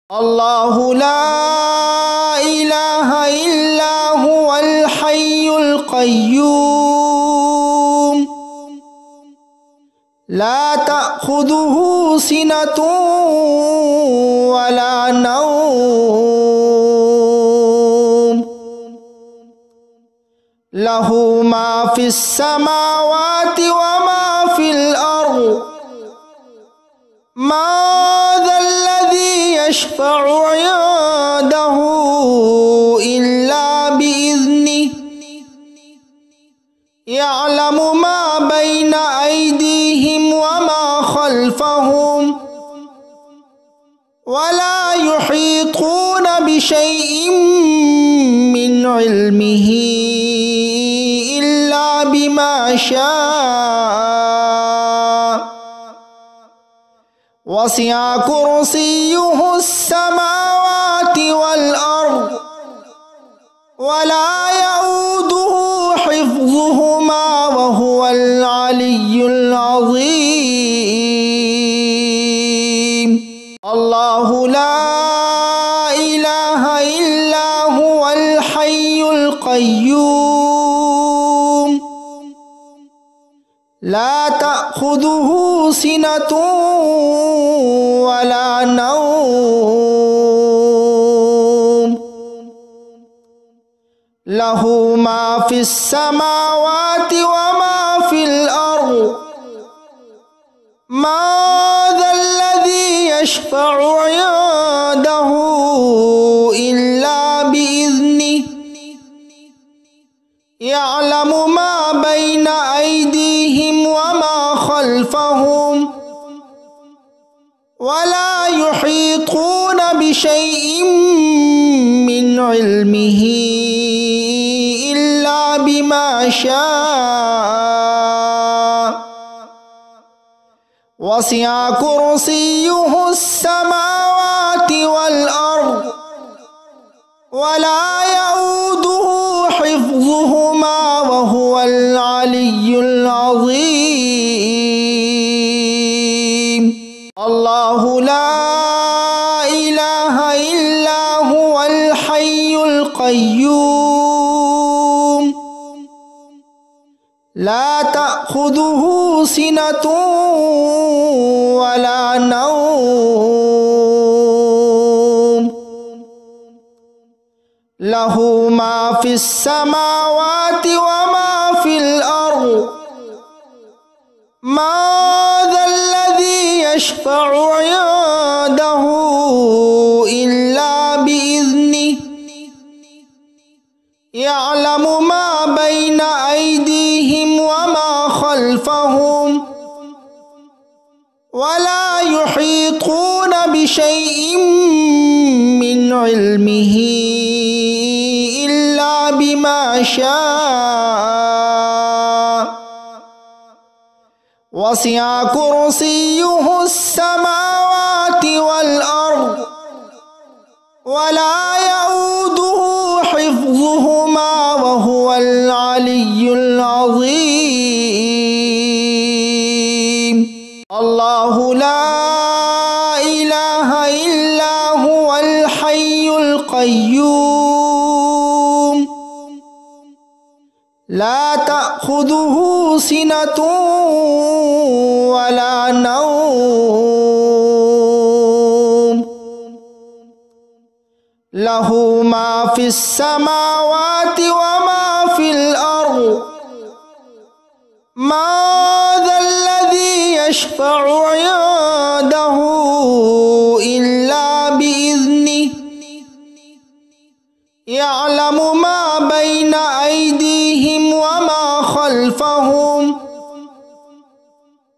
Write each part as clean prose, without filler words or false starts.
الله لا إله إلا هو الحي القيوم لا تأخذه سنة ولا نوم له ما في السماوات وما في الأرض ما ذا الذي يشفع عنده إلا بإذنه يعلم ما بين أيديهم وما خلفهم ولا يحيطون بشيء من علمه إلا بما شاء وسع كرسيه السماوات والأرض ولا يؤوده حفظهما وهو العلي العظيم الله لا إله إلا هو الحي القيوم لا تأخذه سنة ولا نوم له ما في السماوات وما في الأرض ما ذا الذي يشفع عنده إلا بإذنه يعلم ما بين أيديهم وما خلفهم ولا يحيطون بشيء من علمه إلا بما شاء وسع كرسيه السماوات والأرض ولا يؤوده حفظهما وهو العلي العظيم الله لا إله إلا هو الحي القيوم لا تأخذه سنة ولا نوم له ما في السماوات وما في الأرض ما ذا الذي يشفع عنده إلا بإذنه يعلم ما بين أيديهم وما خلفهم ولا يحيطون بشيء من علمه إلا بما شاء وسع كرسيه السماوات والأرض ولا يؤوده حفظهما وهو العلي العظيم الله لا إله إلا هو الحي القيوم لا تأخذه سنة ولا نوم له ما في السماوات وما في الأرض ما ذا الذي يشفع عنده إلا بإذنه يعلم ما بين أيديهم وما خلفهم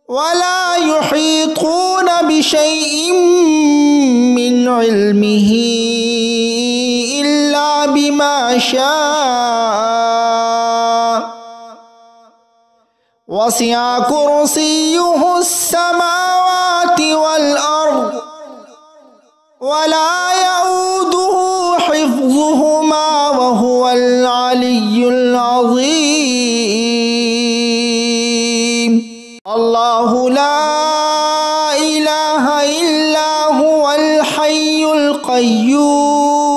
ولا يحيطون بشيء من علمه إلا بما شاء وسع كرسيه السماوات والأرض ولا يؤوده حفظهما وهو العلي العظيم الله لا إله إلا هو الحي القيوم القيوم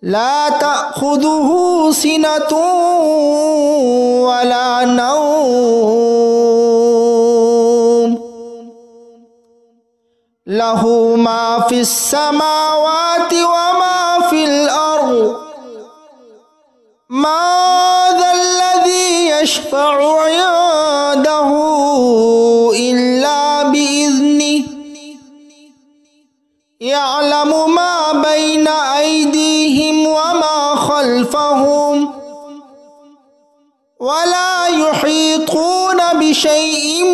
لا تأخذه سنة ولا نوم له ما في السماوات وما في الأرض ما ذا الذي يشفع عنده إلا بإذنه يعلم ما بين أيديهم وما خلفهم ولا يحيطون بشيء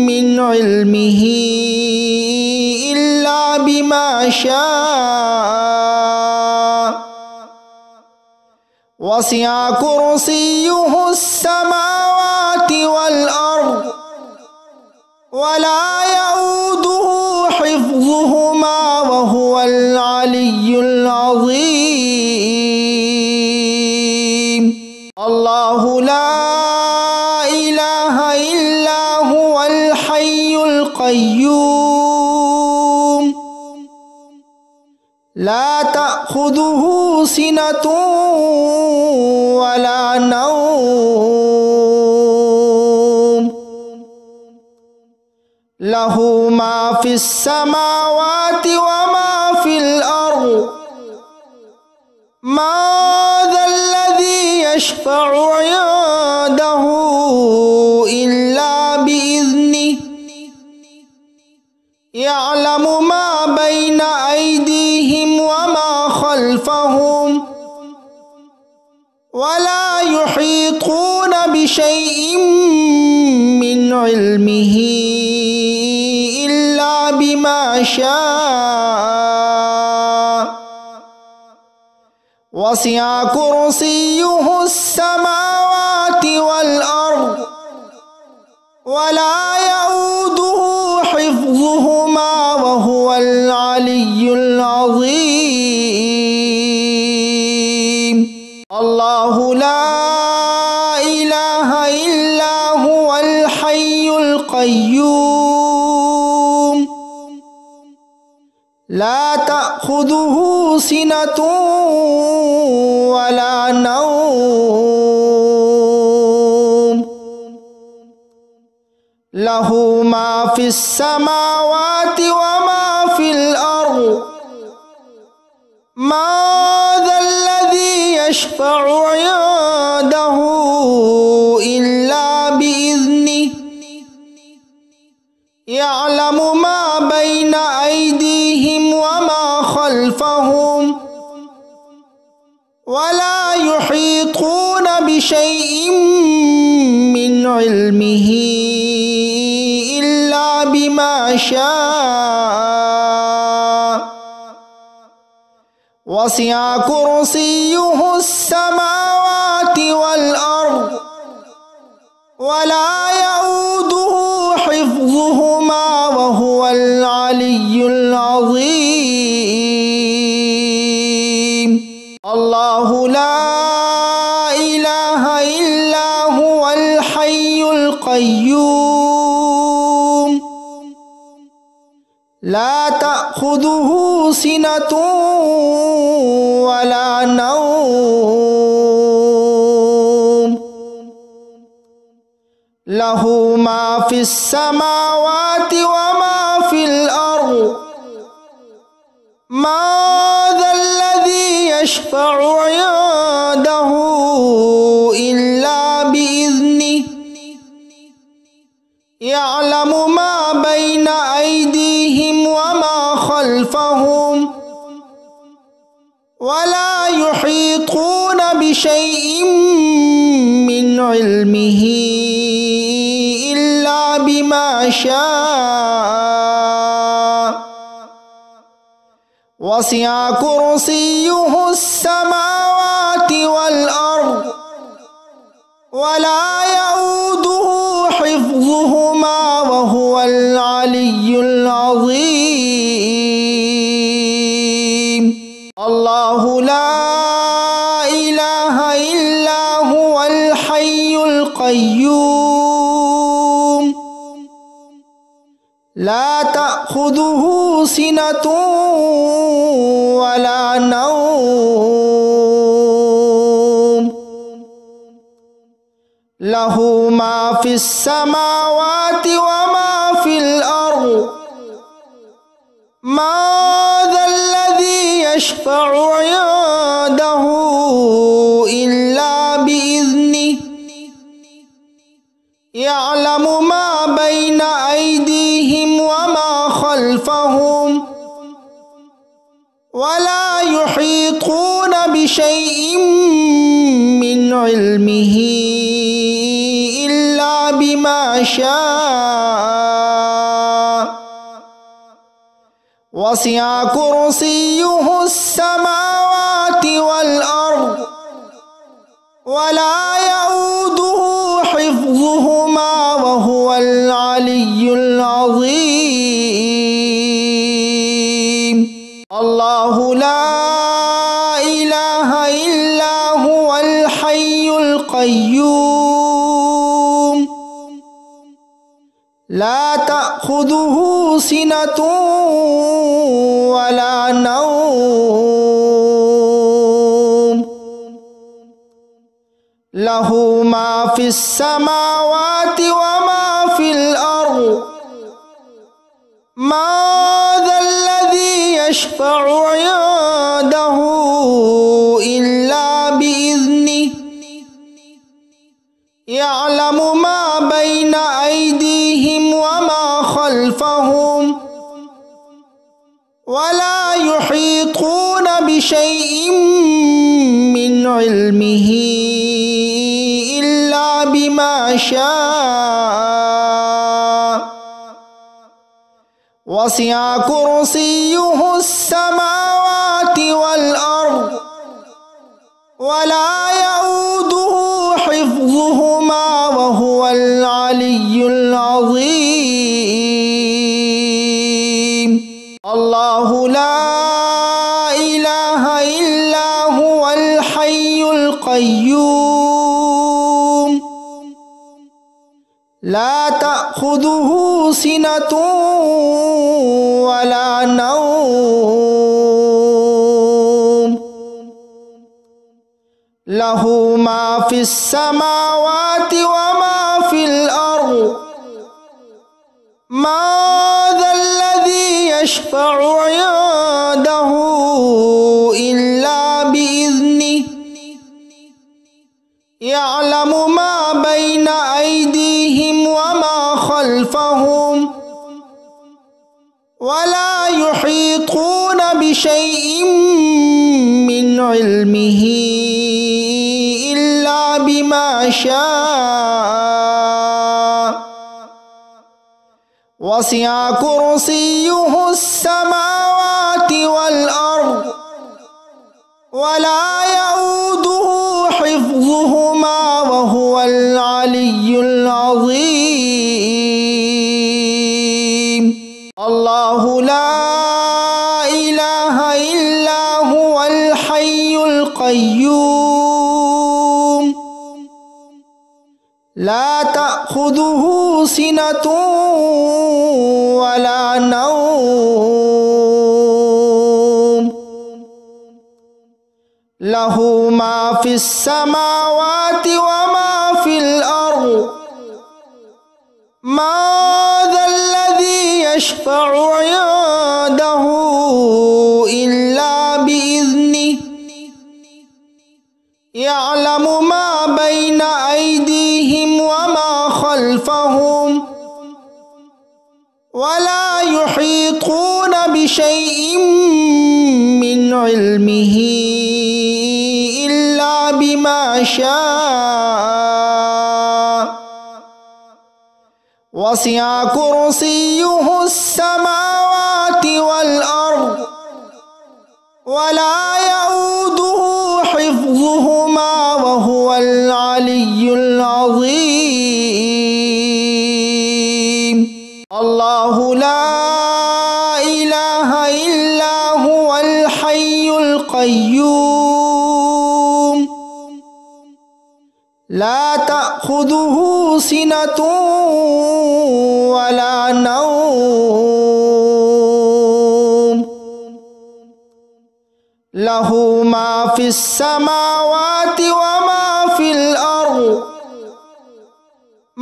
من علمه إلا بما شاء وسع كرسيه السماوات والأرض ولا يؤوده حفظهما وهو العلي العظيم الله لا إله إلا هو الحي القيوم لا تأخذه سنة ولا نوم له ما في السماوات وما في الأرض ما ذا الذي يشفع عنده إلا بإذنه يعلم ما بين أيديهم وما خلفهم ولا يحيطون بشيء من علمه إلا بما شاء وسع كرسيه السماوات والأرض ولا يؤوده حفظهما وهو العلي العظيم الله لا إله إلا هو الحي القيوم لا تأخذه سنة ولا نوم له ما في السماوات وما في الأرض ما ذا الذي يشفع عنده إلا بإذنه يعلم ما بين أيديهم وما خلفهم ولا يحيطون بشيء من علمه إلا بما شاء وسع كرسيه السماوات والأرض ولا يؤوده حفظهما وهو العلي العظيم الله لا إله إلا هو الحي القيوم لا تأخذه سنة ولا نوم له ما في السماوات وما في الأرض ما ذا الذي يشفع عنده إلا بإذنه يعلم ما بين أيديهم وما خلفهم ولا يحيطون بشيء من علمه إلا بما شاء وسع كرسيه السماوات والأرض ولا يؤوده حفظهما وهو العلي العظيم الله لا إله إلا هو الحي القيوم لا تأخذه تأخذه سنة ولا نوم له ما في السماوات وما في الأرض ما ذا الذي يشفع عنده إلا بإذنه يعلم ما بين أيديهم وما خلفهم ولا يحيطون بشيء من علمه إلا بما شاء وسع كرسيه السماوات والأرض ولا يؤوده حفظهما وهو العلي العظيم الله لا إله إلا هو الحي القيوم لا تأخذه سنة ولا نوم له ما في السماوات وما في الأرض ما ذا الذي يشفع عنده إلا بإذنه يعلم ما بين أيديهم وما خلفهم ولا يحيطون بشيء من علمه إلا بما شاء وسع كرسيه السماوات والأرض ولا يؤوده حفظهما وهو العلي العظيم الله لا إله إلا هو الحي القيوم لا تأخذه سنة ولا نوم له ما في السماوات وما في الأرض ما ذا الذي يشفع عنده إلا بإذنه يعلم ما بين أيديهم وما خلفهم ولا يحيطون بشيء من علمه إلا بما شاء وسع كرسيه السماوات والأرض ولا يؤوده حفظهما وهو العلي العظيم الله لا إله إلا هو الحي القيوم لا تأخذه سنة ولا نوم له ما في السماوات وما في الأرض ما ذا الذي يشفع عنده إلا بإذنه يعلم ما بين أيديهم وما خلفهم ولا يحيطون بشيء من علمه إلا بما شاء وسع كرسيه السماوات والأرض ولا يؤوده حفظهما وهو العلي العظيم الله لا إله إلا هو الحي القيوم لا تأخذه سنة ولا نوم লাহু মা ফিস সামাওয়াতি ওয়া মা ফিল আরদ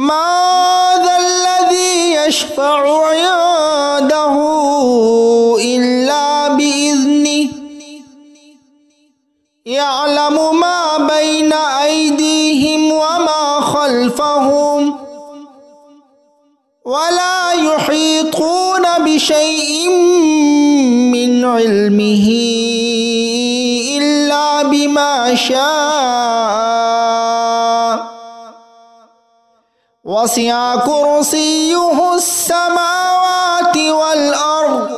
মা যাল্লাযী ইয়াশফা'ু 'ইনদাহু ইল্লা বিইذনিহি ইয়া'লামু মা বাইনা আইদিহিম ওয়া মা খালফাহুম ওয়া লা ইউহীতুনা বিশাইইন মিন ইলমিহি ইল্লা বিমা শাআ ওয়াসি'a কুরসিয়্যুহুস সামাওয়াতি ওয়াল আরদ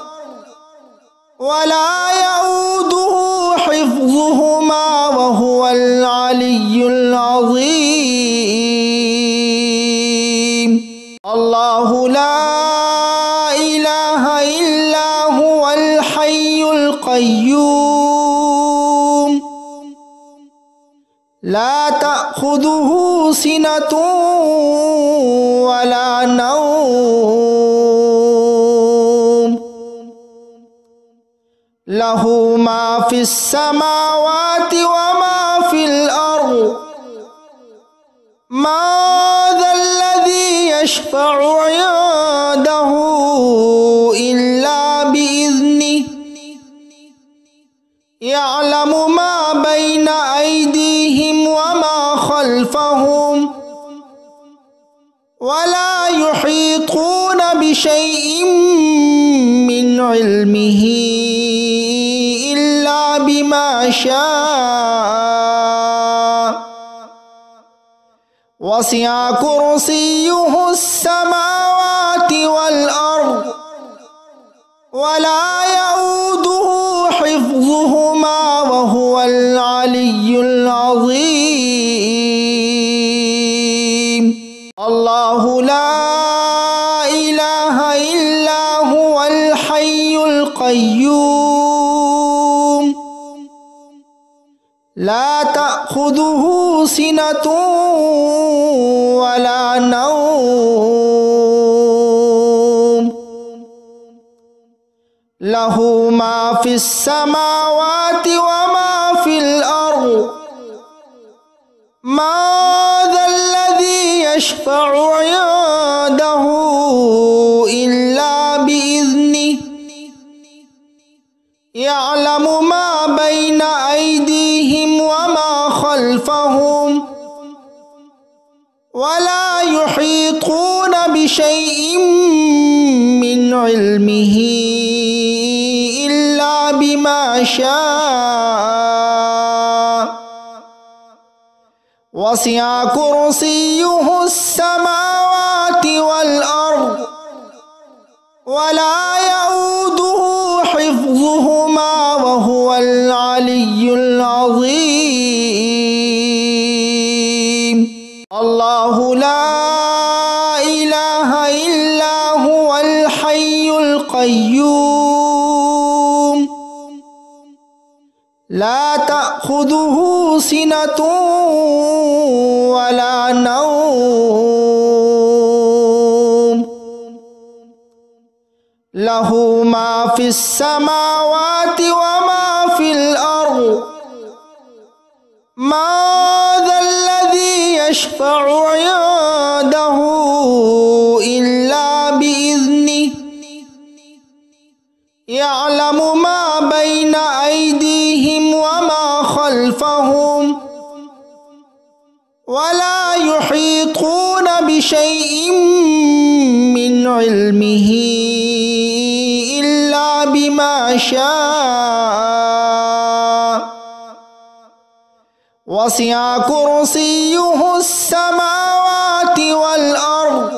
ওয়া লা ইয়াউদুহু হিফযুহুমা ওয়া হুয়াল আলিয়্যুল আযীম। আল্লাহু লা ইলাহা ইল্লা হুয়াল হাইয়ুল কাইয়্যুম লা তা'খুযুহু সিনাতুন ওয়া লা নাওম লাহু মা ফিস সামাওয়াতি ওয়া মা ফিল আরদ মা যাল্লাযী ইয়াশফা'ু 'ইনদাহু ইল্লা বিইذনিহি ইয়া'লামু মা বাইনা আইদিহিম ওয়া মা খালফাহুম ওয়া লা ইউহীতুনা বিশাইইন মিন ইলমিহি ইল্লা বিমা শাআ ওয়াসি'a কুরসিয়্যুহুস সামাওয়াতি ওয়াল আরদ ওয়া লা ইয়াউদুহু হিফযুহুমা ওয়া হুয়াল আলিয়্যুল আযীম। আল্লাহু লা ইলাহা ইল্লা হুয়াল হাইয়ুল কাইয়্যুম লা তা'খুযুহু সিনাতুন ওয়া লা নাওম লাহু মা ফিস সামাওয়াতি ওয়া মা ফিল আরদ মা যাল্লাযী ইয়াশফা'ু 'ইনদাহু ইল্লা বিইذনিহি ইয়া'লামু মা বাইনা আইদিহিম ওয়া মা খালফাহুম ওয়া লা ইউহীতুনা বিশাইইন মিন ইলমিহি ইল্লা বিমা শাআ ওয়াসি'a কুরসিয়্যুহুস সামাওয়াতি ওয়াল আরদ ওয়া লা ইয়াউদুহু হিফযুহুমা ওয়া হুয়াল আলিয়্যুল আযীম। আল্লাহু লা ইলাহা ইল্লা হুয়াল হাইয়ুল কাইয়্যুম লা তা'খুযুহু সিনাতুন ওয়া লা নাওম লাহু মা ফিস সামাওয়াতি ওয়া মা ফিল আরদ মা যাল্লাযী ইয়াশফা'ু 'ইনদাহু ইল্লা বিইذনিহি ইয়া'লামু মা বাইনা আইদিহিম ওয়া মা খালফাহুম ওয়া লা ইউহীতুনা বিশাইইন মিন ইলমিহি ইল্লা বিমা শাআ ওয়াসি'a কুরসিয়্যুহুস সামাওয়াতি ওয়াল আরদ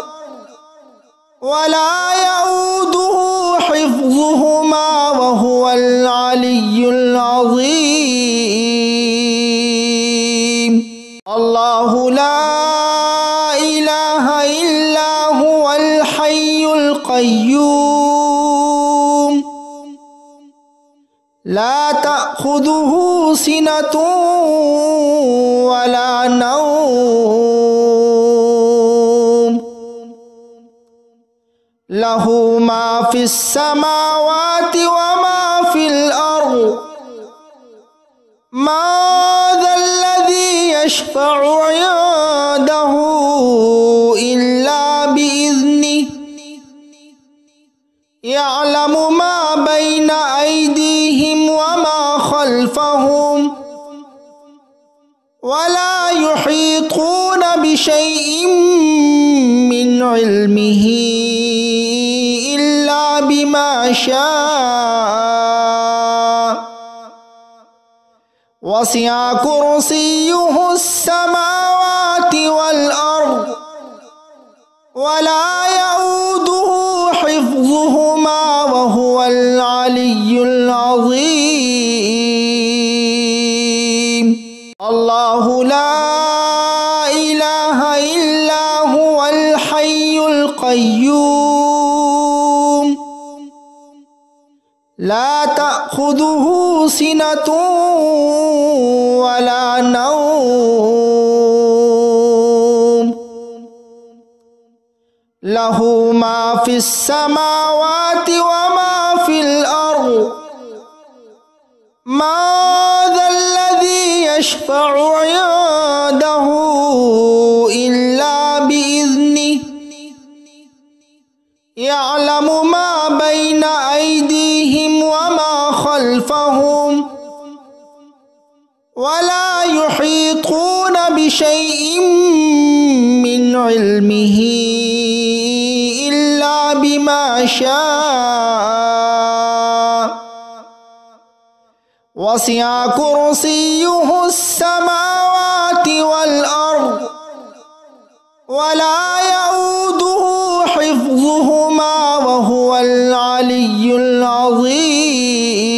ওয়া লা ইয়াউদুহু হিফযুহুমা ওয়া হুয়াল আলিয়্যুল আযীম। আল্লাহু লা ইলাহা ইল্লা হুয়াল হাইয়ুল কাইয়্যুম লা তা'খুযুহু সিনাতুন ওয়া লা নাওম লাহু মা ফিস সামাওয়াতি ওয়া মা ফিল আরদ ما ذا الذي يشفع عنده إلا بإذنه يعلم ما بين أيديهم وما خلفهم ولا يحيطون بشيء من علمه إلا بما شاء وسع كرسيه السماوات والأرض ولا يؤوده حفظهما وهو العلي العظيم. الله لا إله إلا هو الحي القيوم لا تأخذه سنة ولا نوم له ما في السماوات وما في الأرض ما ذا الذي يشفع عنده إلا بإذنه يعلم ما بين أيديهم وما خلفهم ولا يحيطون بشيء من علمه إلا بما شاء وسع كرسيه السماوات والأرض ولا يؤوده حفظهما وهو العلي العظيم.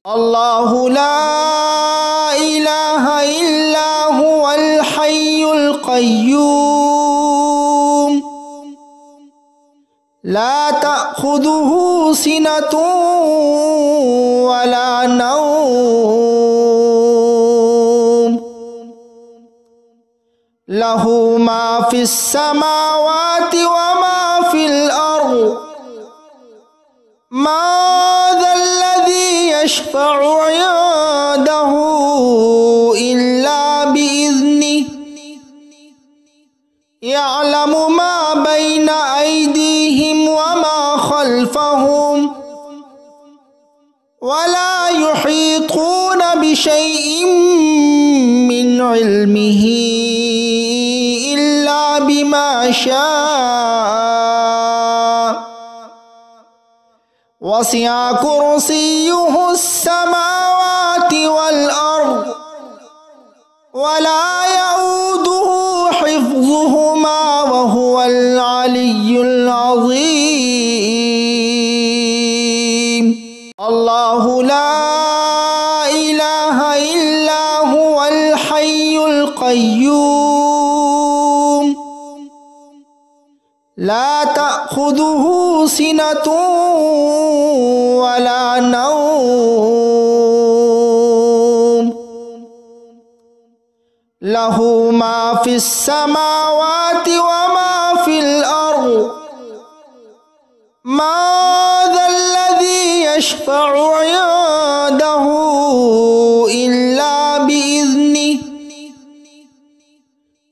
الله لا إله إلا هو الحي القيوم لا تأخذه سنة ولا نوم له ما في السماوات وما في الأرض ما ذا الذي يشفع عنده إلا بإذنه يعلم ما بين أيديهم وما خلفهم ولا يحيطون بشيء من علمه إلا بما شاء وسع كرسيه السماوات والأرض ولا يؤوده حفظهما وهو العلي العظيم. الله لا إله إلا هو الحي القيوم لا تأخذه سنة ولا نوم له ما في السماوات وما في الأرض ما ذا الذي يشفع عنده إلا بإذنه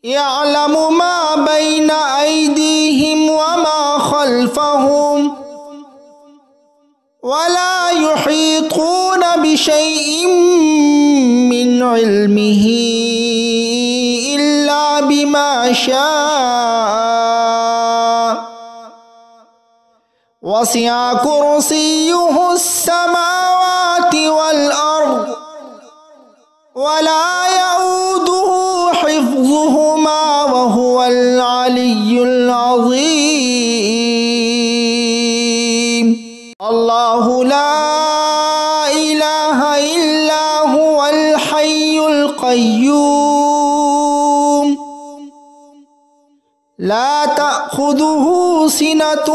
يعلم ما بين أيديهم وما خلفهم ولا يحيطون بشيء من علمه إلا بما شاء وسع كرسيه السماوات والأرض ولا يؤوده حفظهما وهو العلي العظيم. الله لا إله إلا هو الحي القيوم لا تأخذه سنة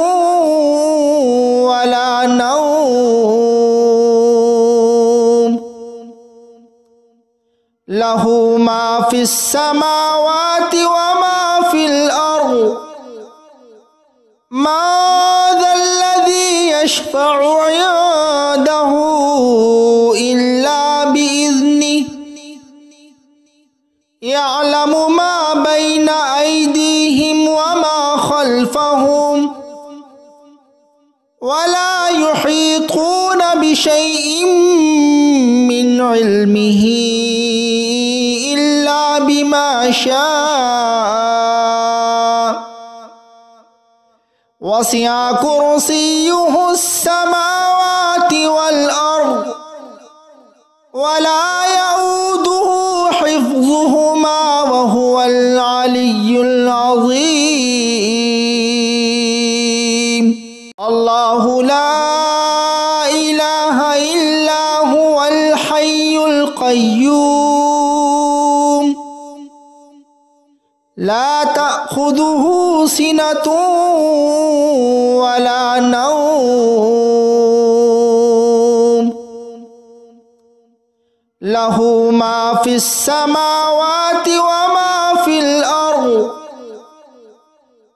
ولا نوم له ما في السماوات وما في الأرض ما ذا الذي يشفع عنده ولا يحيطون بشيء من علمه إلا بما شاء وسع كرسيه السماوات والأرض ولا يؤوده حفظهما وهو العلي العظيم الله لا إله إلا هو الحي القيوم لا تأخذه سنة ولا نوم له ما في السماوات وما في الأرض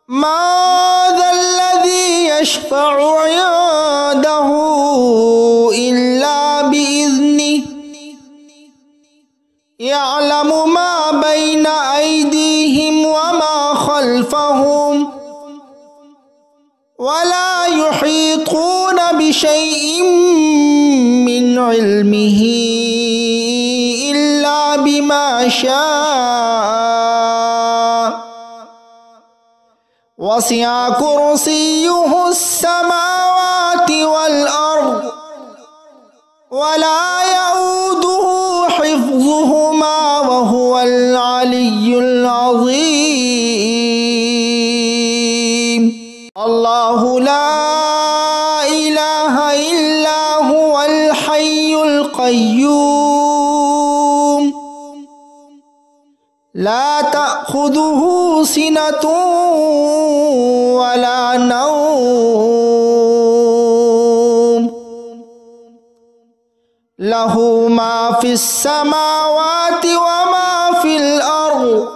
ما ذا الذي يشفع عنده إلا بإذنه يعلم ما بين أيديهم وما خلفهم ولا يحيطون بشيء من علمه إلا بما شاء وسع كرسيه السماوات والأرض ولا يؤوده حفظهما وهو العلي العظيم الله لا إله إلا هو الحي القيوم لا تأخذه سنة ولا نوم له ما في السماوات وما في الأرض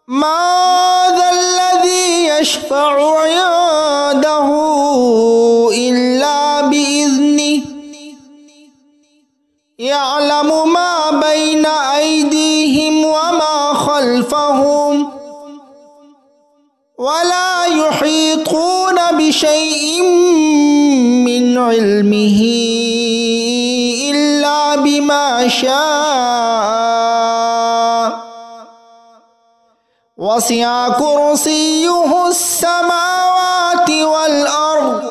ما ذا الذي يشفع عنده إلا بإذنه يعلم ما بين أيديهم وما خلفهم ولا يحيطون بشيء من علمه إلا بما شاء وسع كرسيه السماوات والأرض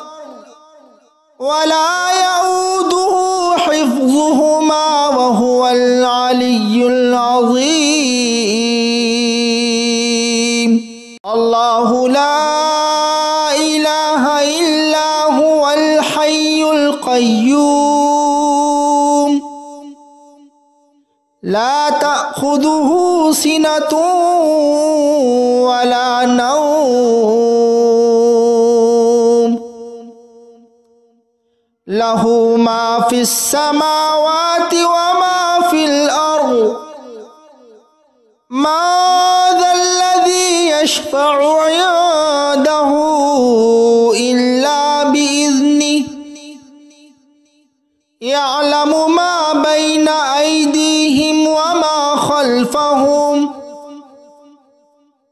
ولا يؤوده حفظهما وهو العلي العظيم الله لا إله إلا هو الحي القيوم لا تأخذه سنة ولا نوم له ما في السماوات وما في الأرض ما ذا الذي يشفع عنده إلا بإذنه يعلم ما بين أيديهم وما خلفهم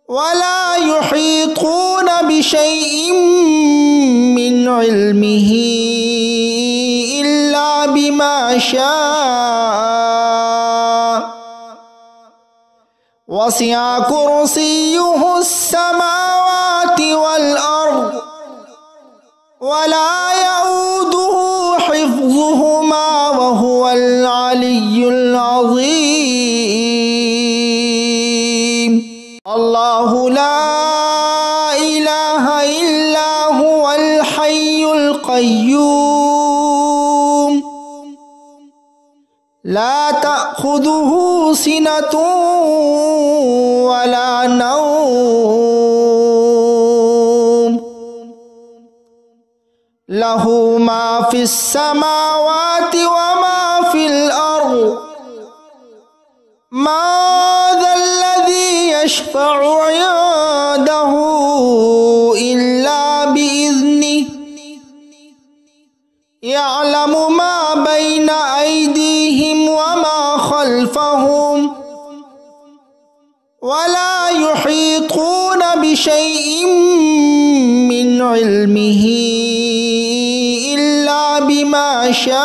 ولا يحيطون بشيء من علمه إلا بما شاء وسع كرسيه السماوات والأرض ولا يؤوده حفظهما وهو العلي العظيم الله لا إله إلا هو الحي القيوم لا تأخذه سنة ولا نوم له ما في السماوات وما في الأرض ما ذا الذي يشفع عنده إلا بإذنه يعلم ما بين أيديهم وما خلفهم ولا يحيطون بشيء من علمه إلا بما شاء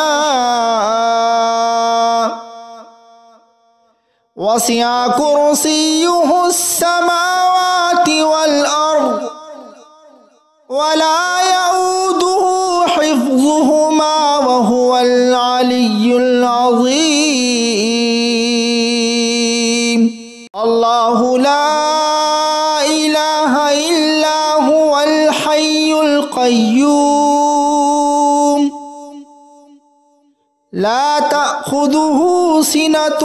وسع كرسيه السماوات والأرض ولا يؤوده حفظهما وهو العلي العظيم الله لا إله إلا هو الحي القيوم لا تأخذه سنة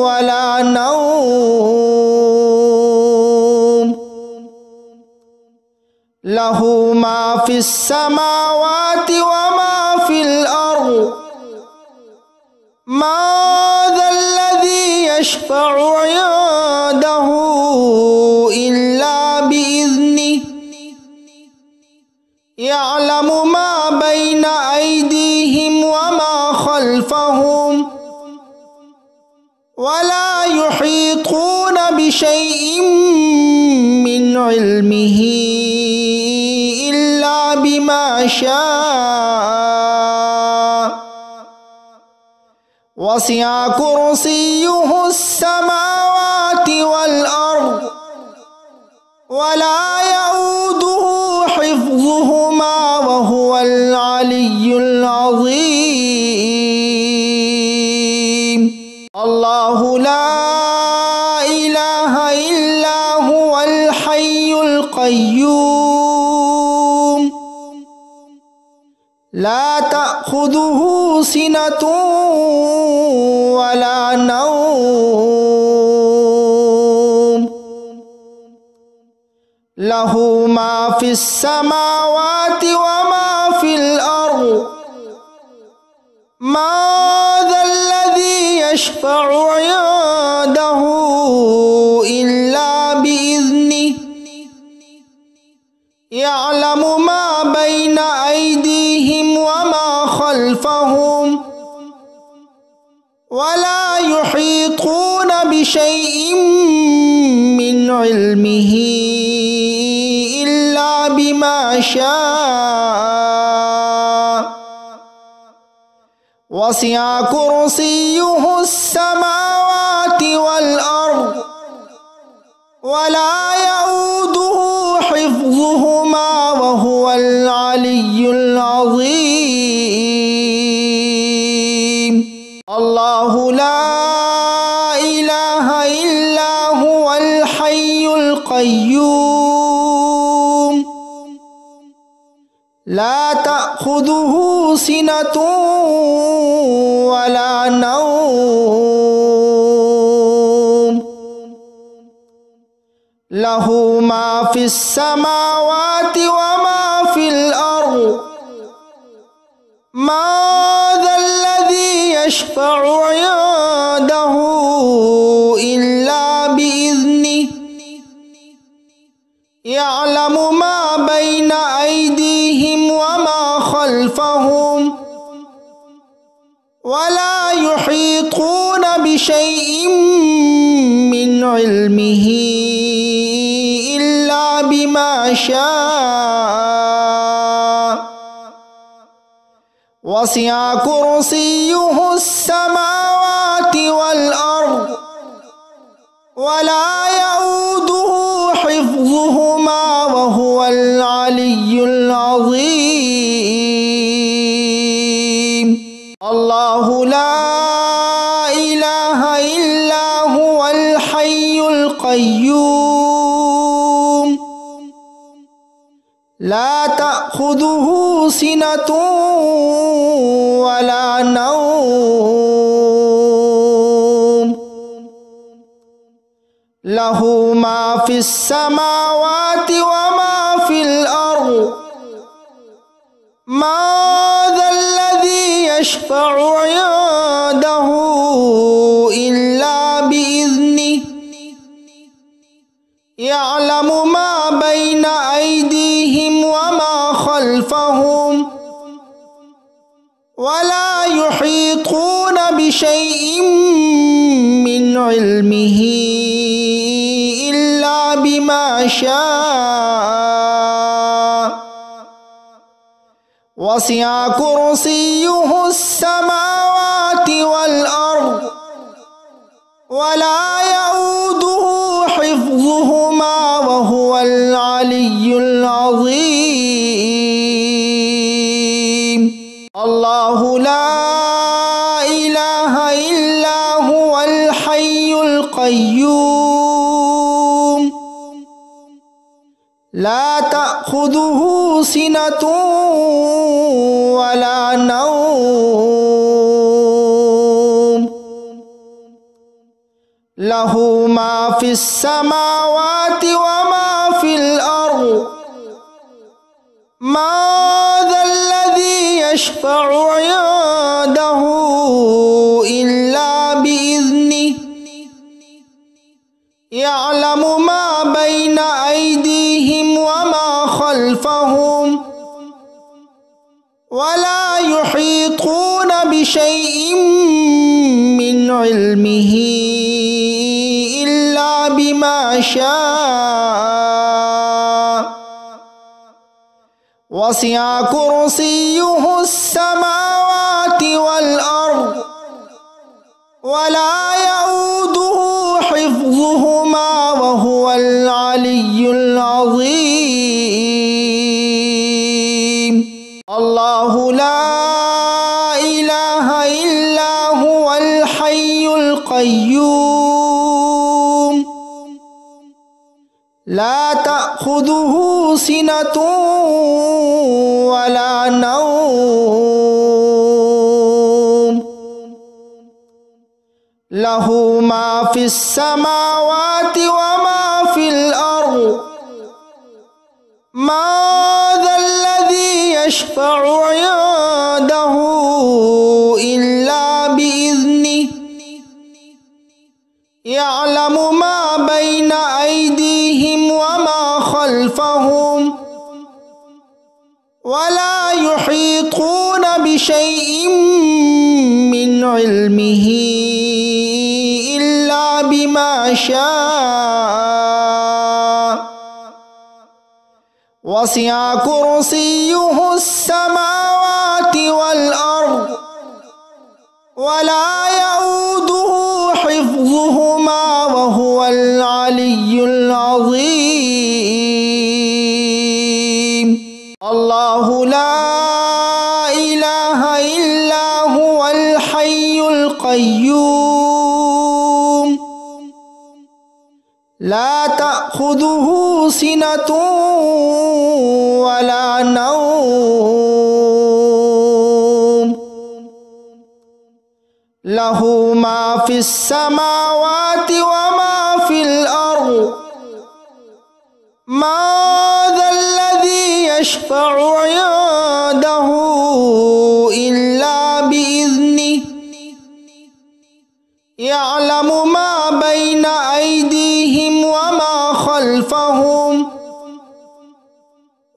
ولا نوم له ما في السماوات وما في الأرض ما ذا الذي يشفع عنده إلا بإذنه يعلم ما بين أيديهم وما خلفهم ولا يحيطون بشيء من علمه إلا بما شاء وسع كرسيه السماوات والأرض ولا يؤوده حفظهما وهو العلي العظيم الله لا إله إلا هو الحي القيوم لا تأخذه سنة ولا نوم له ما في السماوات وما في الأرض ما ذا الذي يشفع عنده إلا بإذنه يعلم ما بين أيديهم وما خلفهم ولا يحيطون بشيء من علمه إلا بما شاء وسع كرسيه السماوات والأرض ولا يؤوده حفظهما وهو العلي العظيم الله لا إله إلا هو الحي القيوم لا تأخذه سنة ولا نوم له ما في السماوات وما في الأرض ما ذا الذي يشفع عنده إلا بإذنه يعلم ما بين أيديهم وما خلفهم ولا يحيطون بشيء من علمه إلا بما شاء وسع كرسيه السماوات والأرض ولا يؤوده حفظهما وهو العلي العظيم الله لا إله إلا هو الحي القيوم لا تأخذه سنة ولا نوم له ما في السماوات وما في الأرض ما ذا الذي يشفع عنده إلا بإذنه يعلم ما بين أيديهم وما خلفهم ولا يحيطون بشيء من علمه إلا بما شاء وسع كرسيه السماوات والأرض ولا يؤوده حفظهما وهو العلي العظيم. الله لا إله إلا هو الحي القيوم لا تأخذه سنة ولا نوم له ما في السماوات وما في الأرض ما ذا الذي يشفع عنده إلا بإذنه يعلم ما بين أيديهم وما خلفهم ولا يحيطون بشيء من علمه إلا بما شاء وسع كرسيه السماوات والأرض ولا يؤوده حفظهما وهو العلي العظيم. الله لا إله إلا هو الحي القيوم لا تأخذه سنة ولا نوم له ما في السماوات وما في الأرض ما ذا الذي يشفع عنده إلا بإذنه يعلم ما بين أيديهم وما خلفهم ولا يحيطون بشيء من علمه إلا بما شاء وسع كرسيه السماوات والأرض ولا يؤوده حفظهما وهو العلي العظيم. الله لا إله إلا هو الحي القيوم لا تأخذه سنة ولا نوم له ما في السماوات وما في الأرض ما ذا الذي يشفع عنده إلا بإذنه يعلم ما بين أيديهم وما خلفهم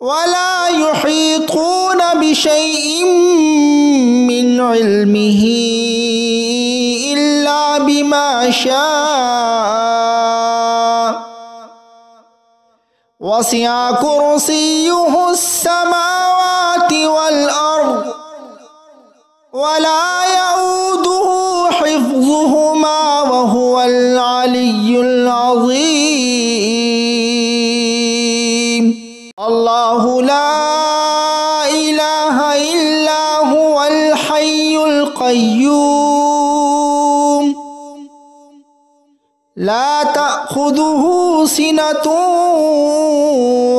ولا يحيطون بشيء من علمه إلا بما شاء وسع كرسيه السماوات والأرض ولا يؤوده حفظهما وهو العلي العظيم. الله لا إله إلا هو الحي القيوم لا تأخذه سنة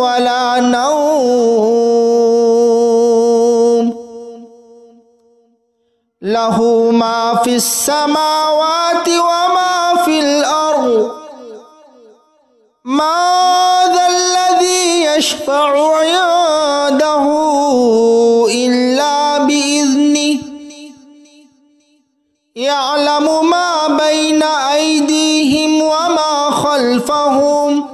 ولا نوم له ما في السماوات وما في الأرض ما ذا الذي يشفع عنده إلا بإذنه يعلم ما بين أيديهم وما خلفهم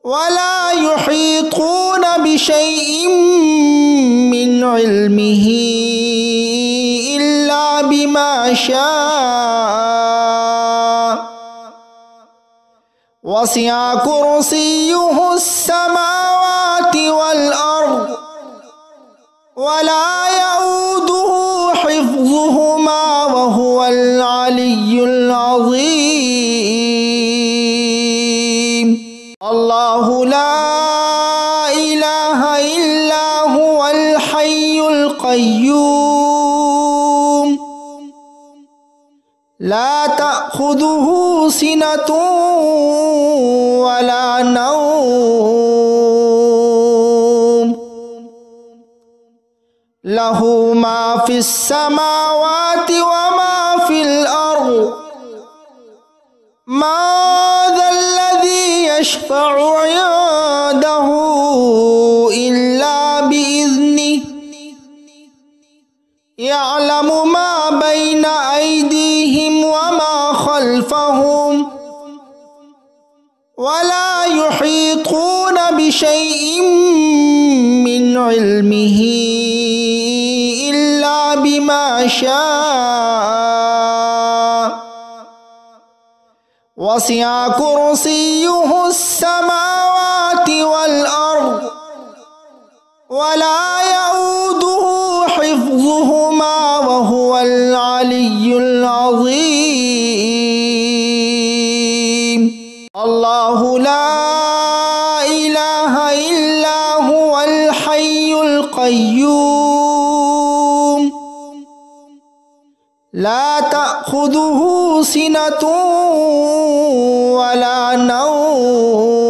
ولا يحيطون بشيء من علمه إلا بما شاء وسع كرسيه السماوات والأرض إله إلا هو الحي القيوم لا تأخذه سنة ولا نوم له ما في السماوات وما في الأرض من ذا الذي يشفع عنده إلا بإذنه يعلم ما بين أيديهم وما خلفهم ولا يحيطون بشيء من علمه إلا بما شاء وسع كرسيه السماوات والأرض ولا يؤوده حفظهما وهو العلي العظيم الله لا إله إلا هو الحي القيوم لا تأخذه سنة ولا نوم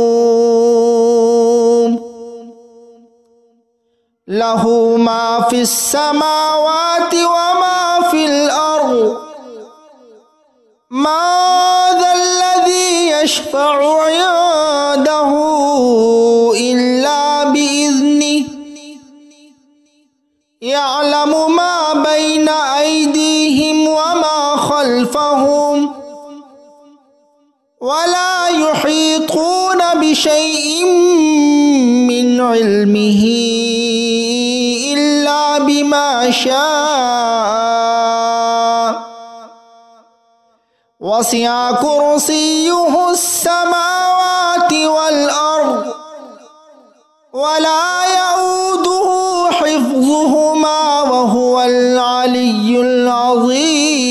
له ما في السماوات وما في الأرض من ذا الذي يشفع عنده إلا بإذنه يعلم ما بين أيديهم وما خلفهم ولا يحيطون بشيء من علمه إلا بما شاء وسع كرسيه السماوات والأرض ولا يؤوده حفظهما وهو العلي العظيم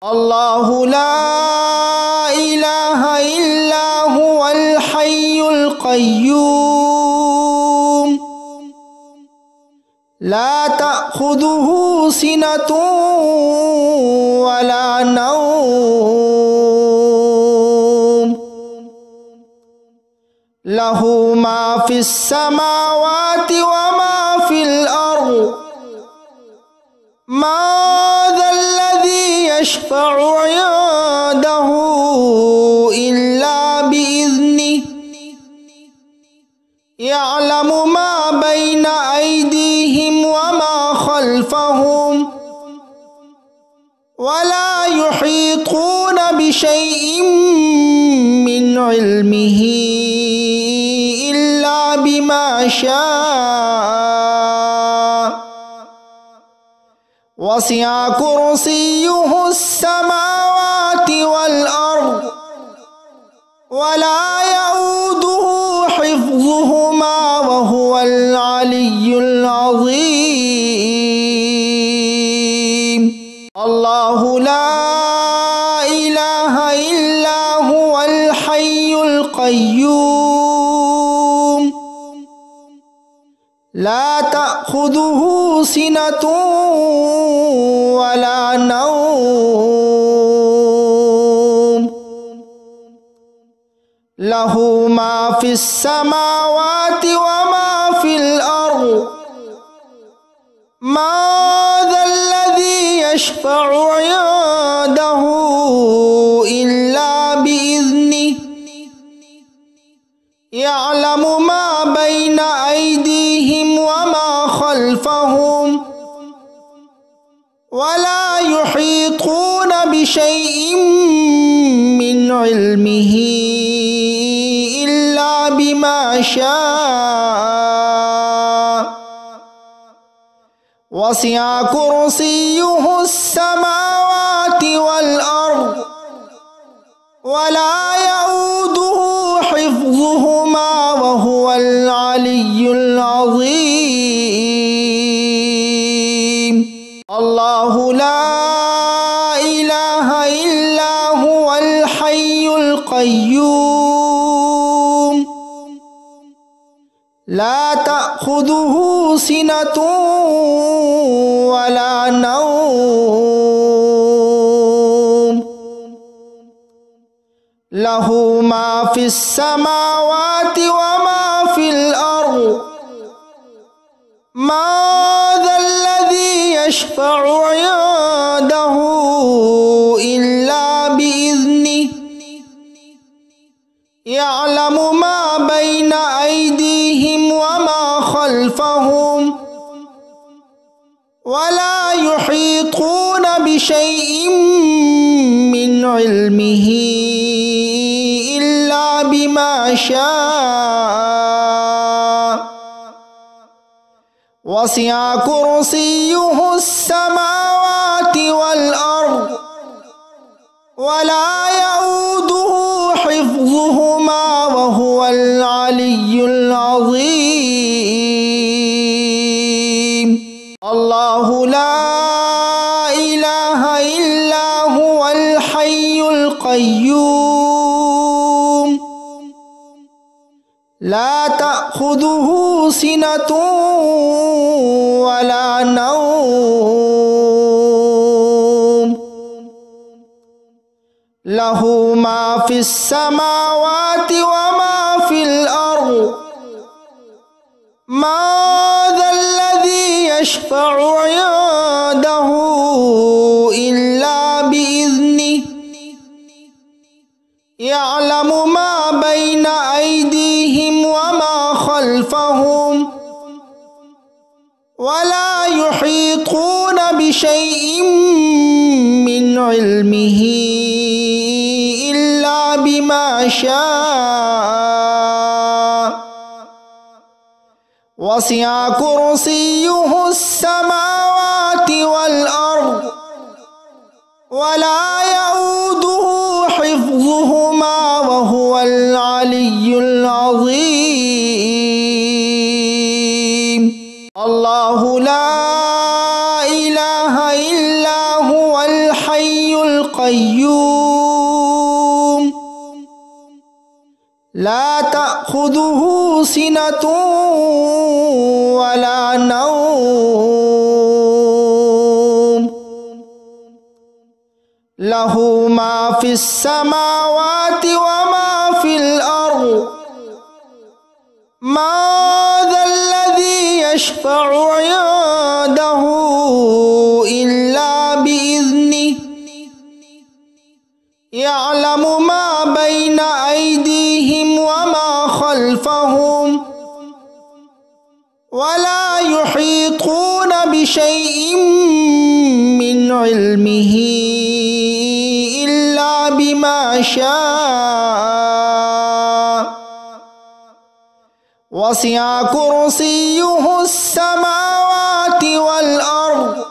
الله لا إله إلا هو الحي القيوم لا تأخذه سنة ولا نوم له ما في السماوات وما في الأرض من ذا الذي يشفع عنده إلا بإذنه يعلم ما بين أيديهم وما خلفهم ولا يحيطون بشيء من علمه إلا بما شاء وسع كرسيه السماوات والأرض ولا يؤوده حفظهما وهو العلي العظيم الله لا إله إلا هو الحي القيوم لا تأخذه سنة ولا نوم له ما في السماوات وما في الأرض من ذا الذي يشفع عنده إلا بإذنه يعلم ما بين أيديهم وما خلفهم ولا يحيطون بشيء من علمه إلا بما شاء وسع كرسيه السماوات والأرض ولا يؤوده حفظهما وهو العلي العظيم الله لا إله إلا هو الحي القيوم لا تأخذه سنة ولا نوم له ما في السماوات وما في الأرض ما ذا الذي يشفع عنده إلا بإذنه يعلم ما بين أيديهم وما خلفهم ولا يحيطون بشيء من علمه إلا بما شاء وسع كرسيه السماوات والأرض ولا يؤوده حفظهما وهو العلي العظيم الله لا إله إلا هو الحي القيوم لا تأخذه سنة ولا نوم له ما في السماوات وما في الأرض ما ذا الذي يشفع عنده إلا بإذنه يعلم ما بين أيديهم وما خلفهم ولا يحيطون بشيء من علمه إلا بما شاء وسع كرسيه السماوات والأرض ولا يؤوده حفظهما وهو العلي العظيم الله لا إله إلا هو الحي القيوم لا تأخذه سنة ولا نوم له ما في السماوات وما في الأرض ما ذا الذي يشفع عنده إلا بإذنه يعلم ما بين أيديهم وما خلفهم ولا يحيطون بشيء من علمه إلا بما شاء وسع كرسيه السماوات والأرض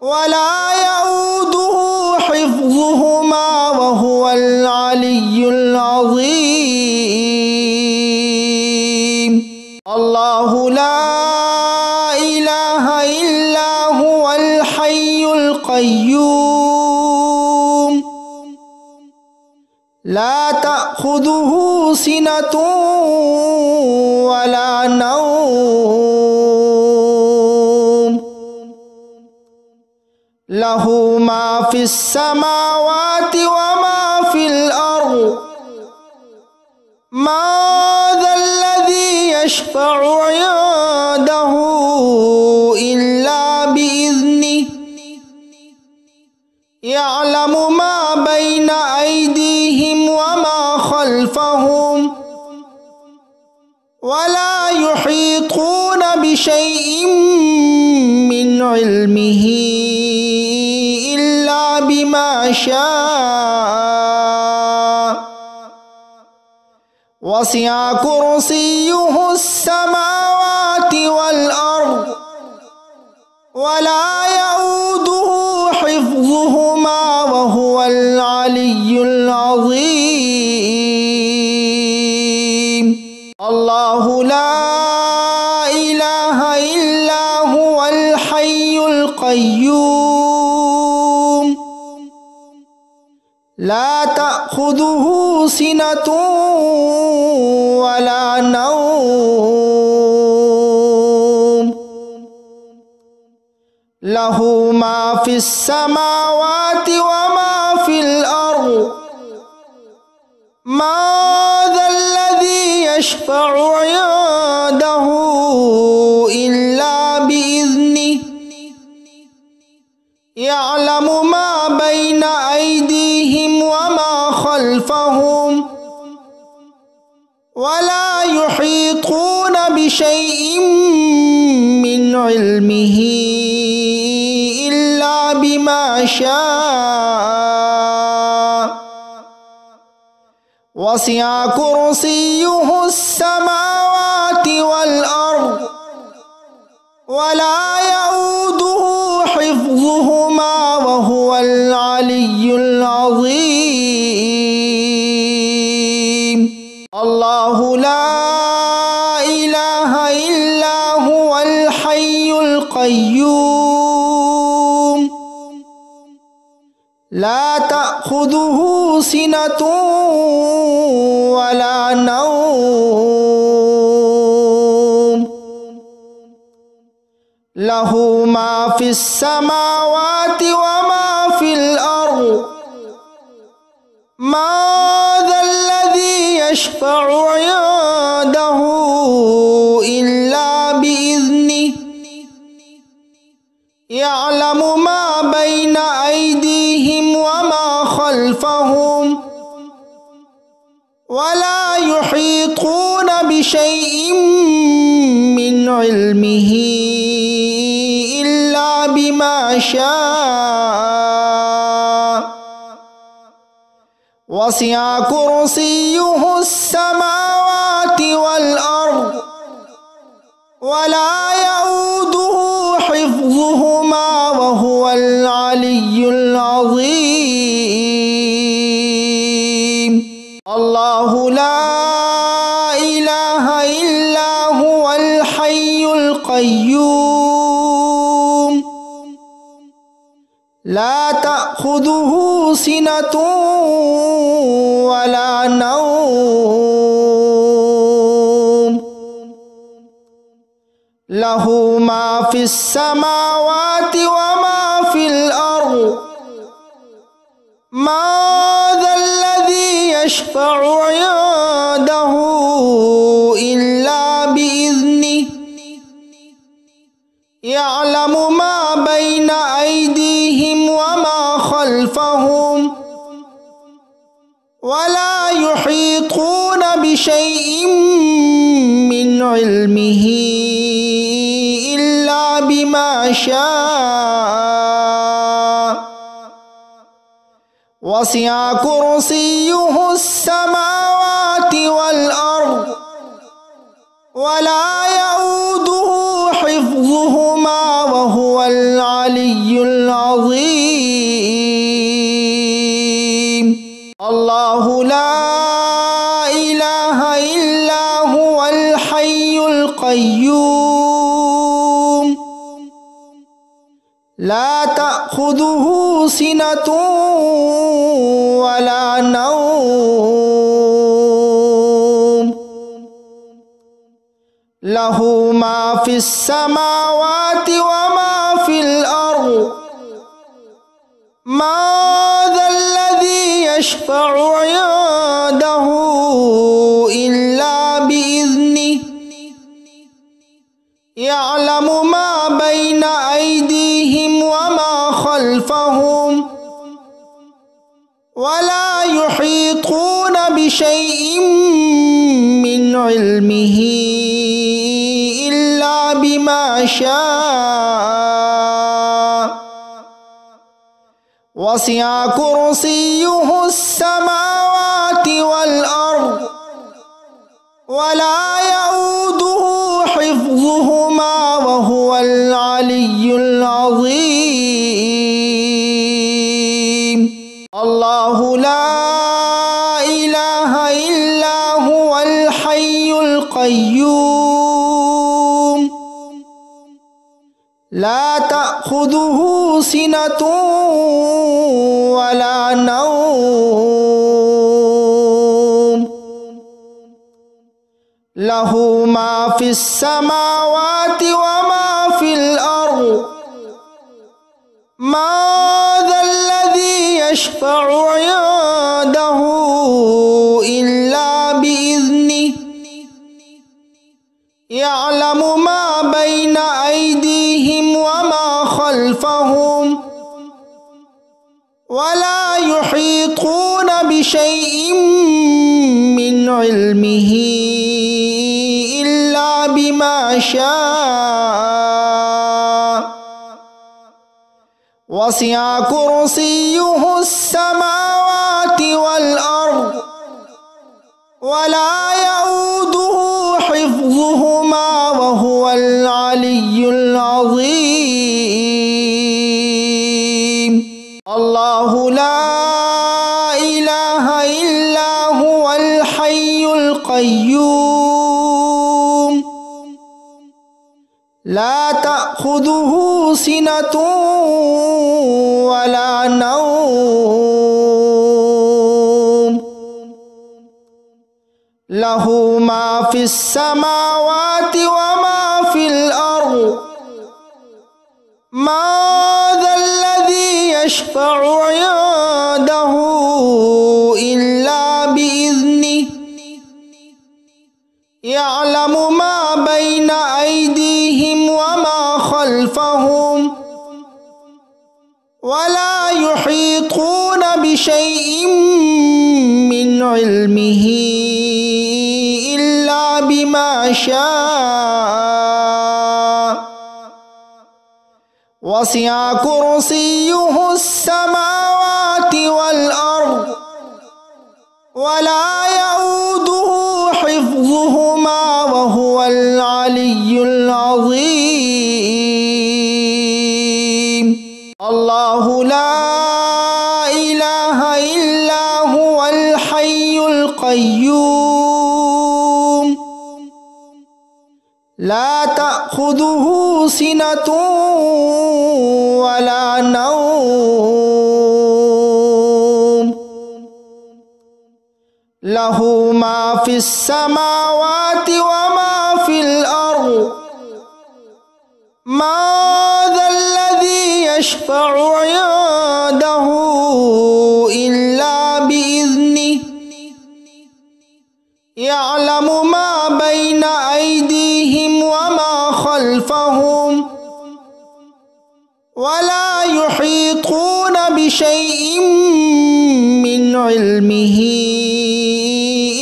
ولا يؤوده حفظهما وهو العلي العظيم الله لا إله إلا هو الحي القيوم لا تأخذه سنة ولا نوم له ما في السماوات وما في الأرض ما ذا الذي يشفع عنده إلا بإذنه يعلم ما بين أيديهم وما خلفهم ولا يحيطون بشيء من علمه إلا بما شاء وسع كرسيه السماوات والأرض ولا يؤوده حفظهما وهو العلي العظيم الله لا إله إلا هو الحي القيوم لا تأخذه سنة ولا نوم له ما في السماوات وما في الأرض من ذا الذي يشفع عنده إلا بإذنه يعلم ما بين أيديهم وما خلفهم ولا يحيطون بشيء من علمه إلا بما شاء وسع كرسيه السماوات والأرض ولا يؤوده حفظهما وهو العلي العظيم الله لا إله إلا هو الحي القيوم لا تأخذه سنة ولا نوم له ما في السماوات وما في الأرض من ذا الذي يشفع عنده إلا بإذنه يعلم ما بين أيديهم وما خلفهم ولا يحيطون بشيء من علمه إلا بما شاء وسع كرسيه السماوات والأرض ولا يؤوده حفظهما وهو العلي العظيم الله لا إله إلا هو الحي القيوم لا تأخذه سنة ولا نوم له ما في السماوات وما في الأرض من ذا الذي يشفع عنده إلا بإذنه يعلم ما بين أيديهم وما خلفهم ولا يحيطون بشيء من علمه إلا بما شاء وسع كرسيه السماوات والأرض ولا يؤوده حفظهما وهو العلي العظيم الله لا إله إلا هو الحي القيوم لا تأخذه سنة ولا نوم له ما في السماوات وما في الأرض من ذا الذي يشفع عنده إلا بإذنه يعلم ما بين أيديهم وما خلفهم ولا يحيطون بشيء من علمه إلا بما شاء وسع كرسيه السماوات والأرض ولا يؤوده حفظهما وهو العلي العظيم الله لا إله إلا هو الحي القيوم لا تأخذه سنة ولا نوم له ما في السماوات وما في الأرض ما ذا الذي يشفع عنده إلا بإذنه يعلم ما بين أيديهم وما خلفهم ولا يحيطون بشيء من علمه إلا بما شاء وسع كرسيه السماوات والأرض ولا يؤوده حفظهما وهو العلي العظيم. الله لا إله إلا هو الحي القيوم لا تأخذه سنة ولا نوم له ما في السماوات وما في الأرض ما ذا الذي يشفع عنده إلا بإذنه يعلم ما بين أيديهم وما خلفهم ولا يحيطون بشيء من علمه إلا بما شاء وسع كرسيه السماوات والأرض ولا يؤوده حفظهما وهو العلي العظيم. الله لا إله إلا هو الحي القيوم لا تأخذه سنة ولا نوم له ما في السماوات وما في الأرض ما ذا الذي يشفع عنده إلا بإذنه يعلم ما بين أيديهم وما خلفهم ولا يحيطون بشيء من علمه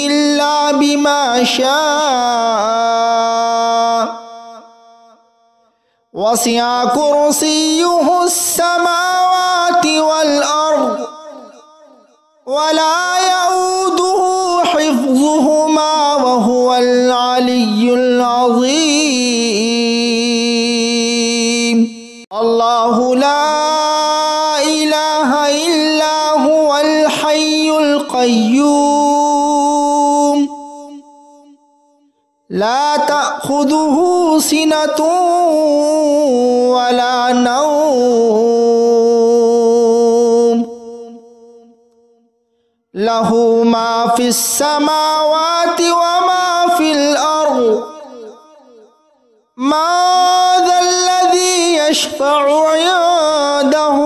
إلا بما شاء وسع كرسيه السماوات والأرض ولا يؤوده حفظهما وهو العلي العظيم. الله لا إله إلا هو الحي القيوم لا تأخذه سنة ولا نوم له ما في السماوات وما في الأرض ما ذا الذي يشفع عنده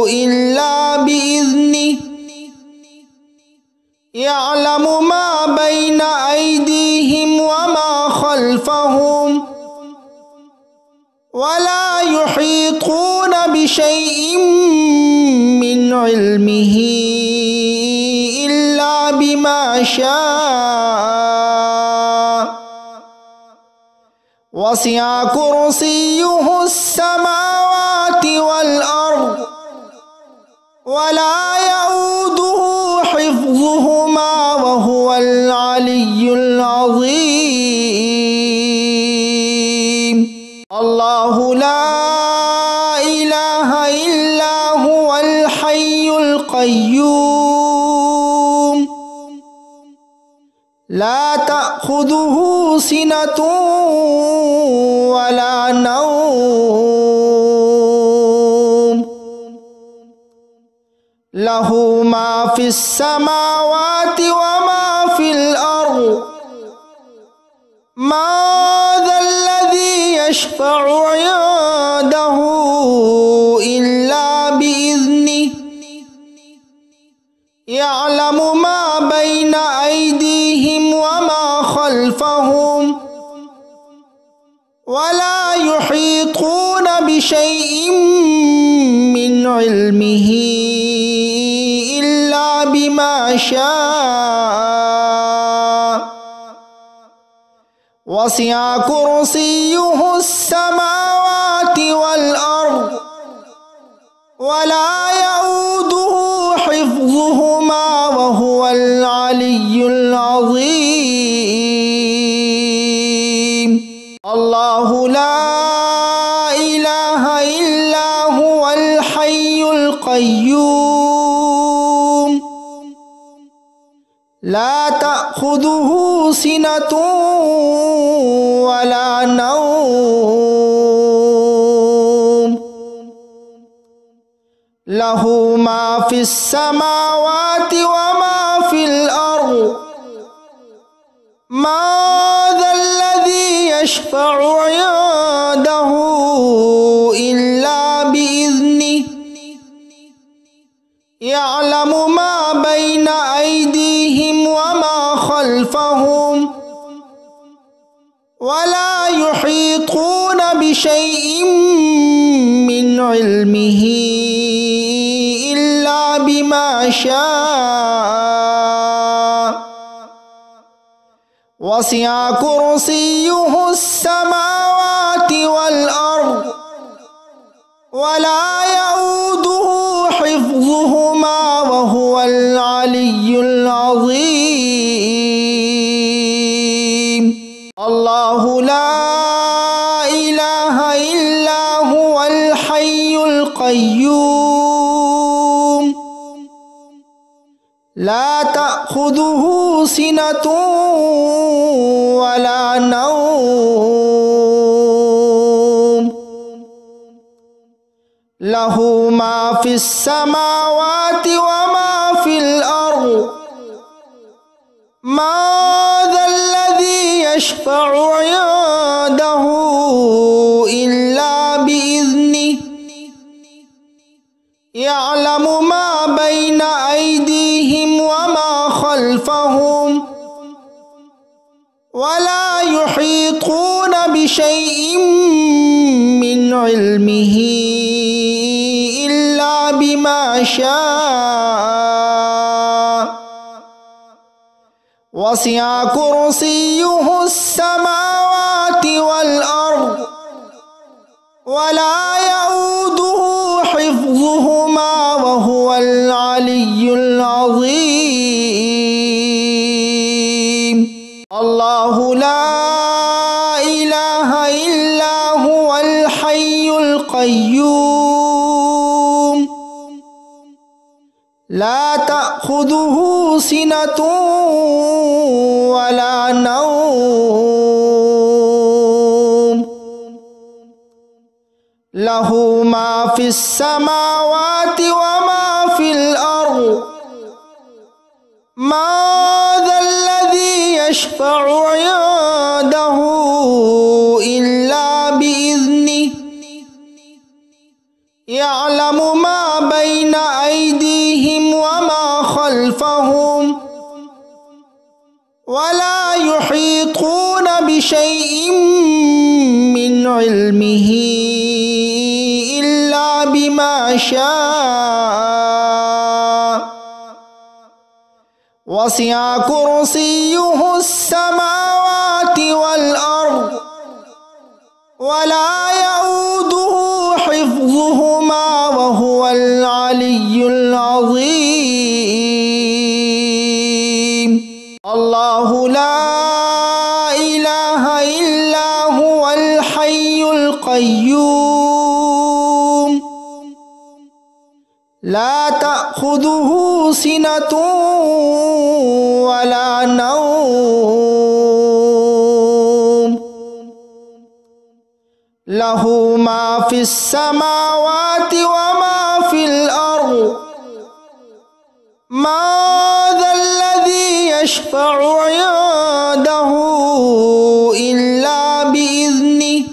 إلا بإذنه يعلم ما بين أيديهم وما خلفهم ولا يحيطون بشيء من علمه إلا بما شاء وسع كرسيه السماوات والأرض ولا يؤوده حفظهما وهو العلي العظيم. الله لا إله إلا هو الحي القيوم لا تأخذه سنة ولا نوم له ما في السماوات وما في الأرض ما ذا الذي يشفع عنده إلا خلفهم ولا يحيطون بشيء من علمه إلا بما شاء وسع كرسيه السماوات والأرض ولا يؤوده حفظهما وهو العلي العظيم الله لا إله إلا هو الحي القيوم لا تأخذه سنة ولا نوم له ما في السماوات وما في الأرض ما ذا الذي يشفع عنده إلا بإذنه يعلم ما بين أيديهم وما خلفهم ولا يحيطون بشيء من علمه إلا بما شاء وسع كرسيه السماوات والأرض ولا يؤوده حفظهما وهو العلي العظيم الله لا إله إلا هو الحي القيوم لا تأخذه سنة ولا نوم له ما في السماوات وما في الأرض ما ذا الذي يشفع عنده إلا بإذنه يعلم ما بين أيديهم وما خلفهم ولا يحيطون بشيء من علمه إلا بما شاء وسع كرسيه السماوات والأرض ولا يؤوده حفظهما وهو العلي العظيم الله لا إله إلا هو الحي القيوم لا تأخذه سنة ولا نوم له ما في السماوات وما في الأرض ما ذا الذي يشفع عنده إلا بإذنه يعلم ما بين أيديهم وما خلفهم ولا يحيطون بشيء من علمه إلا بما شاء وسع كرسيه السماوات والأرض ولا يؤوده حفظهما وهو العلي العظيم الله لا إله إلا هو الحي القيوم لا تأخذه سنة ولا نوم له ما في السماوات وما في الأرض ما ذا الذي يشفع عنده إلا بإذنه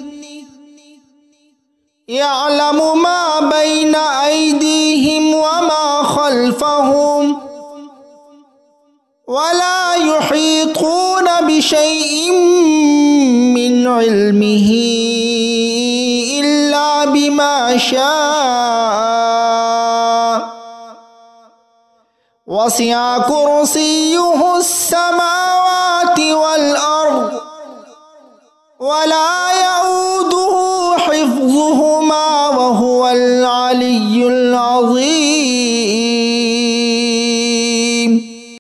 يعلم ما بين أيديهم وما خلفهم ولا يحيطون بشيء من علمه إلا بما شاء وسع كرسيه السماوات والأرض ولا يؤوده حفظهما وهو العلي العظيم.